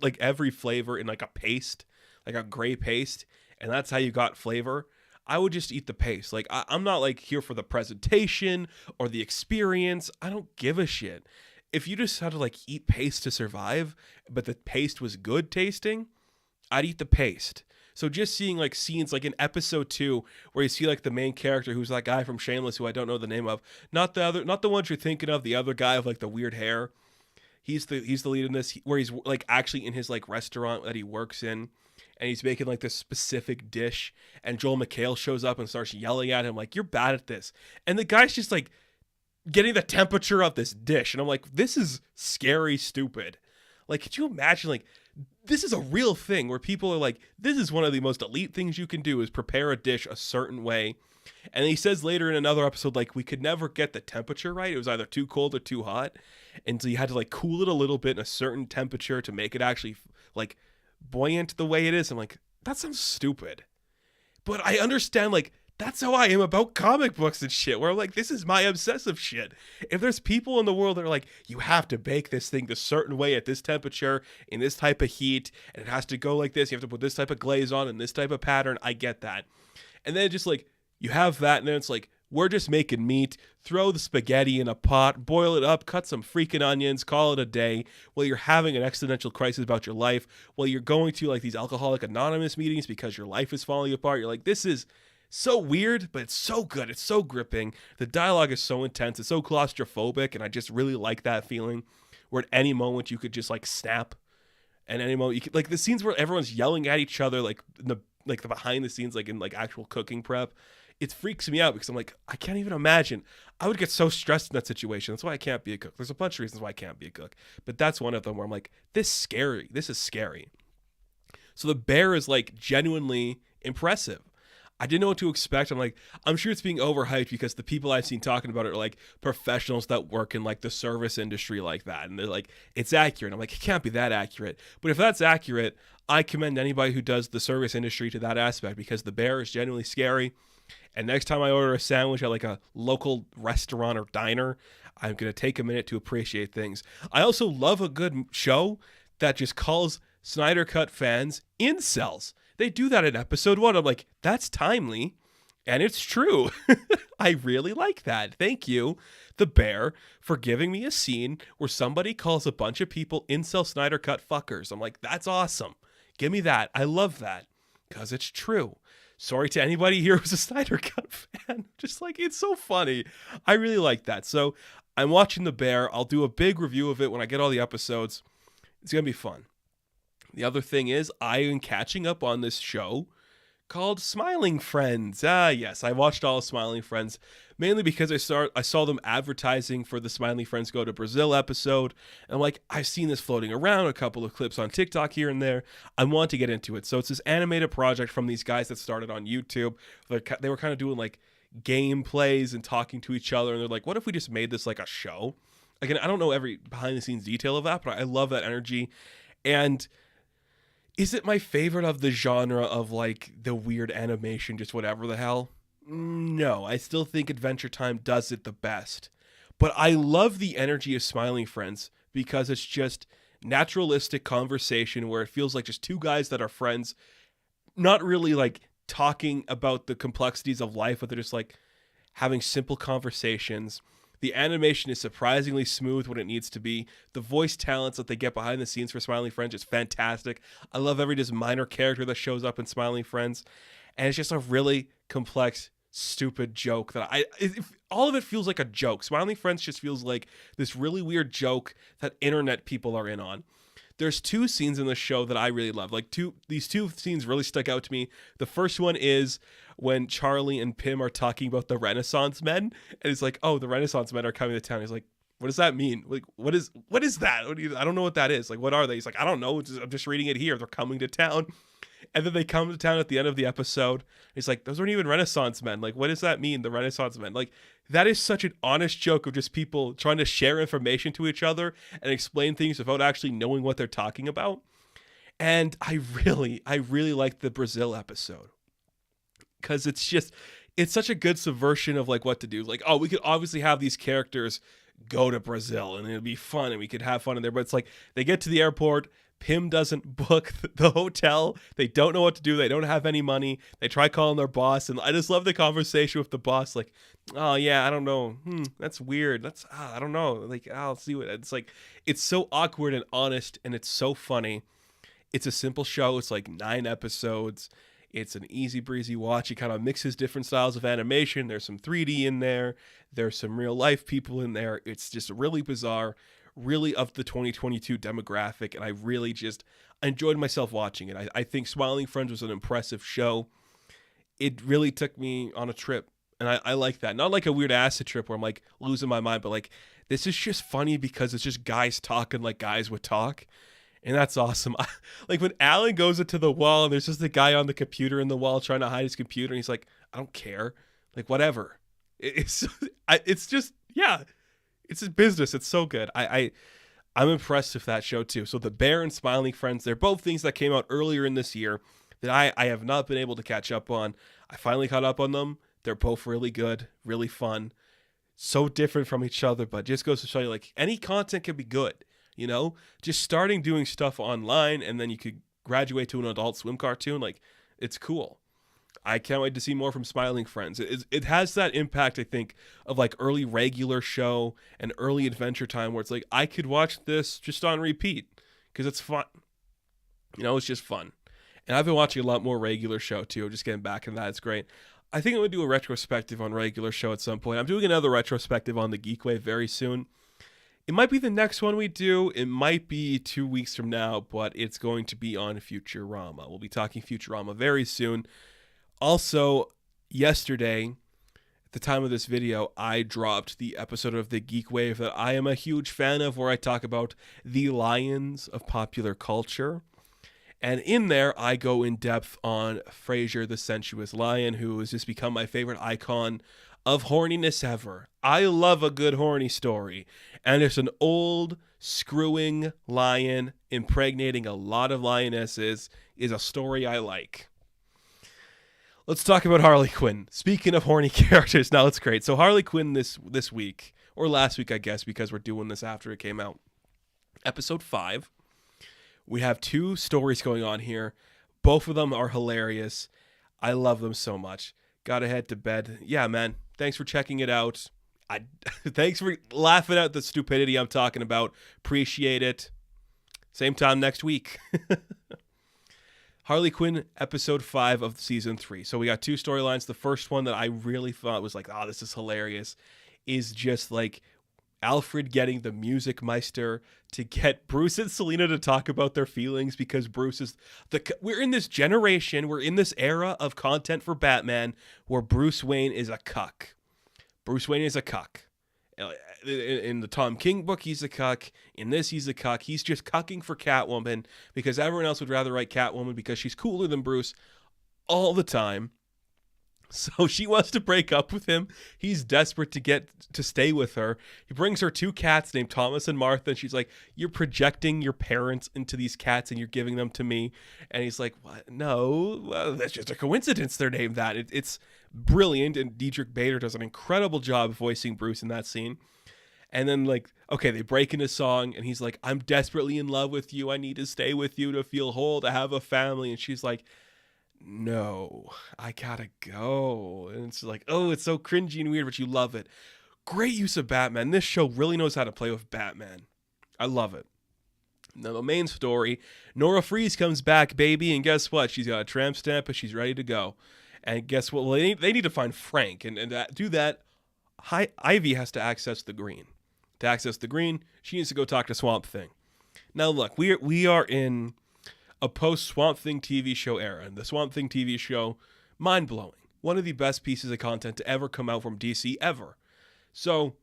like every flavor in like a paste, like a gray paste, and that's how you got flavor, I would just eat the paste. Like, I'm not like here for the presentation or the experience. I don't give a shit. If you just had to like eat paste to survive, but the paste was good tasting, I'd eat the paste. So just seeing like scenes like in episode 2 where you see like the main character, who's that guy from Shameless, who I don't know the name of, not the ones you're thinking of, the other guy with like the weird hair. He's the lead in this, where he's like actually in his like restaurant that he works in, and he's making like this specific dish, and Joel McHale shows up and starts yelling at him like, you're bad at this. And the guy's just like getting the temperature of this dish, and I'm like, this is scary stupid. Like, could you imagine, like, this is a real thing where people are like, this is one of the most elite things you can do, is prepare a dish a certain way. And he says later in another episode, like, we could never get the temperature right. It was either too cold or too hot. And so you had to like cool it a little bit in a certain temperature to make it actually like buoyant the way it is. I'm like, that sounds stupid. But I understand, like, that's how I am about comic books and shit, where I'm like, this is my obsessive shit. If there's people in the world that are like, you have to bake this thing the certain way at this temperature, in this type of heat, and it has to go like this, you have to put this type of glaze on and this type of pattern, I get that. And then just like, you have that, and then it's like, we're just making meat, throw the spaghetti in a pot, boil it up, cut some freaking onions, call it a day, while you're having an existential crisis about your life, while you're going to like these Alcoholic Anonymous meetings because your life is falling apart. You're like, this is So weird, but it's so good. It's so gripping. The dialogue is so intense. It's so claustrophobic, and I just really like that feeling where at any moment you could just like snap, and any moment you could like the scenes where everyone's yelling at each other, like in the behind the scenes, like in like actual cooking prep. It freaks me out because I'm like, I can't even imagine. I would get so stressed in that situation. That's why I can't be a cook. There's a bunch of reasons why I can't be a cook, but that's one of them where I'm like, this scary. This is scary. So the bear is like genuinely impressive. I didn't know what to expect. I'm sure it's being overhyped because the people I've seen talking about it are like professionals that work in like the service industry like that. And they're like, it's accurate. I'm like, it can't be that accurate. But if that's accurate, I commend anybody who does the service industry to that aspect because the bear is genuinely scary. And next time I order a sandwich at like a local restaurant or diner, I'm going to take a minute to appreciate things. I also love a good show that just calls Snyder Cut fans incels. They do that in episode 1. I'm like, that's timely, and it's true. I really like that. Thank you, The Bear, for giving me a scene where somebody calls a bunch of people incel Snyder Cut fuckers. I'm like, that's awesome. Give me that. I love that, because it's true. Sorry to anybody here who's a Snyder Cut fan. Just like, it's so funny. I really like that. So I'm watching The Bear. I'll do a big review of it when I get all the episodes. It's going to be fun. The other thing is, I am catching up on this show called Smiling Friends. Yes, I watched all of Smiling Friends, mainly because I saw them advertising for the Smiling Friends Go to Brazil episode. And I'm like, I've seen this floating around, a couple of clips on TikTok here and there. I want to get into it. So it's this animated project from these guys that started on YouTube. They were kind of doing like gameplays and talking to each other. And they're like, what if we just made this like a show? Again, I don't know every behind the scenes detail of that, but I love that energy. And is it my favorite of the genre of like the weird animation, just whatever the hell? No, I still think Adventure Time does it the best. But I love the energy of Smiling Friends because it's just naturalistic conversation where it feels like just two guys that are friends, not really like talking about the complexities of life, but they're just like having simple conversations. The animation is surprisingly smooth when it needs to be. The voice talents that they get behind the scenes for Smiling Friends is fantastic. I love every just minor character that shows up in Smiling Friends. And it's just a really complex, stupid joke that all of it feels like a joke. Smiling Friends just feels like this really weird joke that internet people are in on. There's two scenes in the show that I really love. These two scenes really stuck out to me. The first one is when Charlie and Pim are talking about the Renaissance men, and it's like, oh, the Renaissance men are coming to town. He's like, what does that mean? Like, what is that? I don't know what that is. Like, what are they? He's like, I don't know. I'm just reading it here. They're coming to town. And then they come to town at the end of the episode. He's like, those aren't even Renaissance men. Like, what does that mean, the Renaissance men? Like, that is such an honest joke of just people trying to share information to each other and explain things without actually knowing what they're talking about. And I really like the Brazil episode because it's such a good subversion of like what to do. Like, oh, we could obviously have these characters go to Brazil and it'll be fun and we could have fun in there. But it's like they get to the airport. Pim doesn't book the hotel. They don't know what to do. They don't have any money. They try calling their boss. And I just love the conversation with the boss. Like, oh, yeah, I don't know. That's weird. I don't know. Like, I'll see what it's like. It's so awkward and honest. And it's so funny. It's a simple show. It's like 9 episodes. It's an easy breezy watch. It kind of mixes different styles of animation. There's some 3D in there. There's some real life people in there. It's just really bizarre. Really of the 2022 demographic, and I enjoyed myself watching it. I think Smiling Friends was an impressive show. It really took me on a trip, and I like that. Not like a weird acid trip where I'm like losing my mind, but like this is just funny because it's just guys talking like guys would talk, and that's awesome. Like when Alan goes into the wall and there's just a guy on the computer in the wall trying to hide his computer, and he's like, I don't care, like whatever. It's just yeah. It's a business. It's so good. I'm impressed with that show too. So The Bear and Smiling Friends, they're both things that came out earlier in this year that I have not been able to catch up on. I finally caught up on them. They're both really good, really fun, so different from each other, but just goes to show you like any content can be good, you know? Just starting doing stuff online and then you could graduate to an Adult Swim cartoon, like it's cool. I can't wait to see more from Smiling Friends. It has that impact, I think, of like early regular show and early Adventure Time where it's like, I could watch this just on repeat because it's fun. You know, it's just fun. And I've been watching a lot more regular show too, just getting back into that. It's great. I think I'm going to do a retrospective on regular show at some point. I'm doing another retrospective on the Geek Wave very soon. It might be the next one we do. It might be 2 weeks from now, but it's going to be on Futurama. We'll be talking Futurama very soon. Also, yesterday, at the time of this video, I dropped the episode of the Geek Wave that I am a huge fan of, where I talk about the lions of popular culture. And in there, I go in depth on Frasier the Sensuous Lion, who has just become my favorite icon of horniness ever. I love a good horny story. And it's an old, screwing lion impregnating a lot of lionesses is a story I like. Let's talk about Harley Quinn. Speaking of horny characters, now it's great. So Harley Quinn this week, or last week, I guess, because we're doing this after it came out. Episode 5. We have 2 stories going on here. Both of them are hilarious. I love them so much. Gotta head to bed. Yeah, man. Thanks for checking it out. Thanks for laughing at the stupidity I'm talking about. Appreciate it. Same time next week. Harley Quinn, episode 5 of season 3. So we got 2 storylines. The first one that I really thought was like, oh, this is hilarious, is just like Alfred getting the Music Meister to get Bruce and Selena to talk about their feelings, because Bruce is we're in this generation, we're in this era of content for Batman where Bruce Wayne is a cuck. Bruce Wayne is a cuck. In the Tom King book, he's a cuck. In this, he's a cuck. He's just cucking for Catwoman because everyone else would rather write Catwoman because she's cooler than Bruce all the time. So she wants to break up with him. He's desperate to get to stay with her. He brings her 2 cats named Thomas and Martha, and she's like, you're projecting your parents into these cats and you're giving them to me. And he's like, what? No, well, that's just a coincidence they're named that. It's brilliant, and Diedrich Bader does an incredible job voicing Bruce in that scene. And then, like, okay, they break into song, and he's like, I'm desperately in love with you. I need to stay with you to feel whole, to have a family. And she's like, no, I gotta go. And it's like, oh, it's so cringy and weird, but you love it. Great use of Batman. This show really knows how to play with Batman. I love it. Now, the main story, Nora Freeze comes back, baby, and guess what? She's got a tramp stamp, and she's ready to go. And guess what? Well, they need to find Frank, and to do that, Ivy has to access the green. To access the green, she needs to go talk to Swamp Thing. Now, look, we are in a post-Swamp Thing TV show era, and the Swamp Thing TV show, mind-blowing. One of the best pieces of content to ever come out from DC ever. So,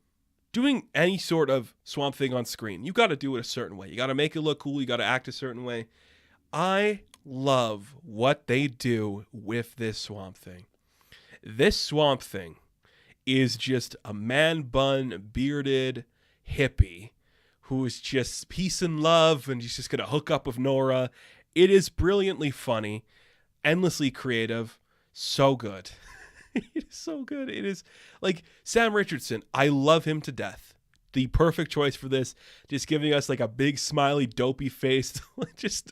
doing any sort of Swamp Thing on screen, you got to do it a certain way. You got to make it look cool. You got to act a certain way. I love what they do with this Swamp Thing. This Swamp Thing is just a man-bun, bearded hippie who is just peace and love, and he's just going to hook up with Nora. It is brilliantly funny, endlessly creative, so good. It is so good. It is like Sam Richardson. I love him to death. The perfect choice for this, just giving us like a big smiley dopey face. Just,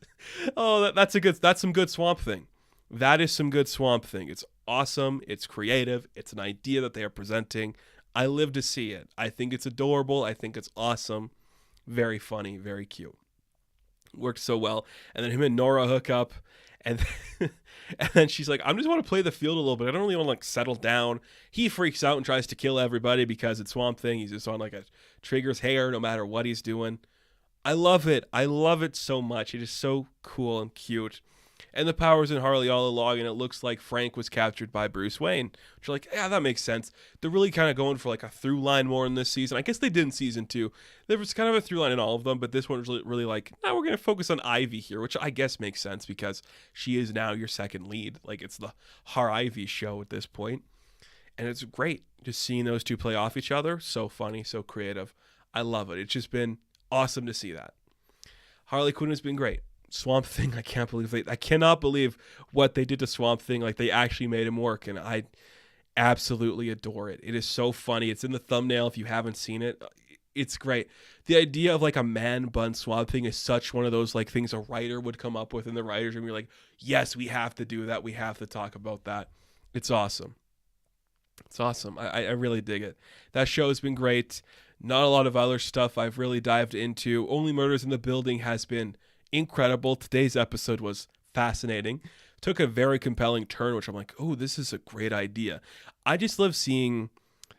oh, that's some good Swamp Thing. That is some good Swamp Thing. It's awesome. It's creative. It's an idea that they are presenting. I live to see it. I think it's adorable. I think it's awesome. Very funny. Very cute. Worked so well. And then him and Nora hook up, and then she's like, I just want to play the field a little bit. I don't really want to like settle down. He freaks out and tries to kill everybody because it's Swamp Thing. He's just on like a trigger's hair no matter what he's doing. I love it. I love it so much. It is so cool and cute. And the power's in Harley all along, and it looks like Frank was captured by Bruce Wayne. Which you're like, yeah, that makes sense. They're really kind of going for like a through line more in this season. I guess they did in season 2. There was kind of a through line in all of them, but this one was really like, now we're going to focus on Ivy here, which I guess makes sense because she is now your second lead. Like, it's the Har Ivy show at this point. And it's great just seeing those two play off each other. So funny, so creative. I love it. It's just been awesome to see that. Harley Quinn has been great. Swamp Thing, I cannot believe what they did to Swamp Thing. Like, they actually made him work, and I absolutely adore it. It is so funny. It's in the thumbnail if you haven't seen it. It's great. The idea of like a man bun Swamp Thing is such one of those like things a writer would come up with in the writers room. You're like, yes, we have to do that. We have to talk about that. It's awesome. It's awesome. I really dig it. That show has been great. Not a lot of other stuff I've really dived into. Only Murders in the Building has been incredible. Today's episode was fascinating. took a very compelling turn, which I'm like, oh, this is a great idea. I just love seeing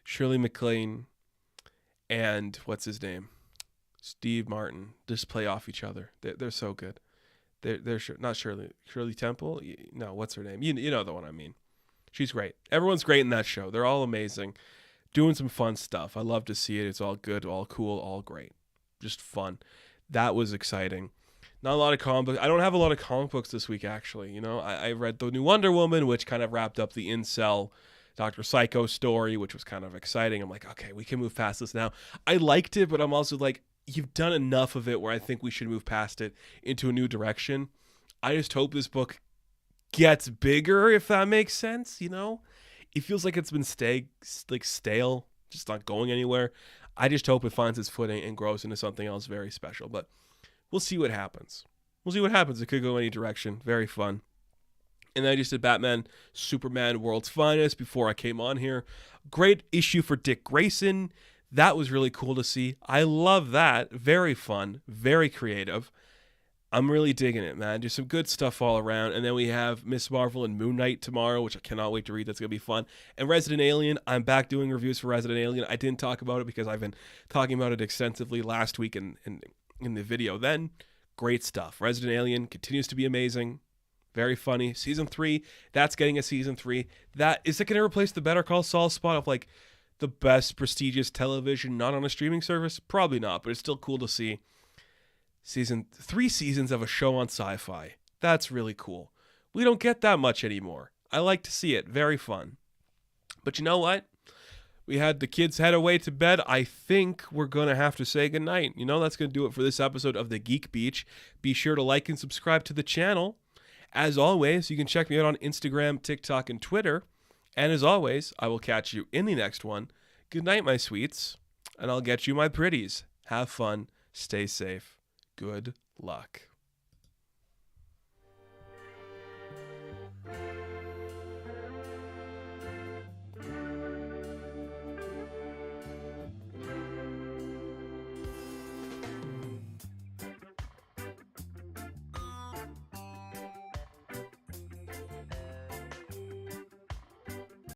Shirley MacLaine and what's his name? Steve Martin just play off each other. They're so good. They're not Shirley Temple. No, what's her name? You know the one I mean. She's great. Everyone's great in that show. They're all amazing. Doing some fun stuff. I love to see it. It's all good, all cool, all great. Just fun. That was exciting. Not a lot of comic books. I don't have a lot of comic books this week, actually. I read the new Wonder Woman, which kind of wrapped up the incel Dr. Psycho story, which was kind of exciting. I'm like, okay, we can move past this now. I liked it, but I'm also like, you've done enough of it where I think we should move past it into a new direction. I just hope this book gets bigger, if that makes sense. It feels like it's been stale, just not going anywhere. I just hope it finds its footing and grows into something else very special. But we'll see what happens. It could go any direction. Very fun. And then I just did Batman, Superman, World's Finest before I came on here. Great issue for Dick Grayson. That was really cool to see. I love that. Very fun. Very creative. I'm really digging it, man. Just some good stuff all around. And then we have Miss Marvel and Moon Knight tomorrow, which I cannot wait to read. That's going to be fun. And Resident Alien. I'm back doing reviews for Resident Alien. I didn't talk about it because I've been talking about it extensively last week in the video. Then, great stuff. Resident Alien continues to be amazing. Very funny. Season 3, that's getting a Season 3. Is it going to replace the Better Call Saul spot of like the best prestigious television not on a streaming service? Probably not, but it's still cool to see. 3 seasons of a show on Sci-Fi. That's really cool. We don't get that much anymore. I like to see it. Very fun. But you know what? We had the kids head away to bed. I think we're going to have to say goodnight. That's going to do it for this episode of the Geek Beach. Be sure to like and subscribe to the channel. As always, you can check me out on Instagram, TikTok, and Twitter. And as always, I will catch you in the next one. Good night, my sweets. And I'll get you my pretties. Have fun. Stay safe. Good luck.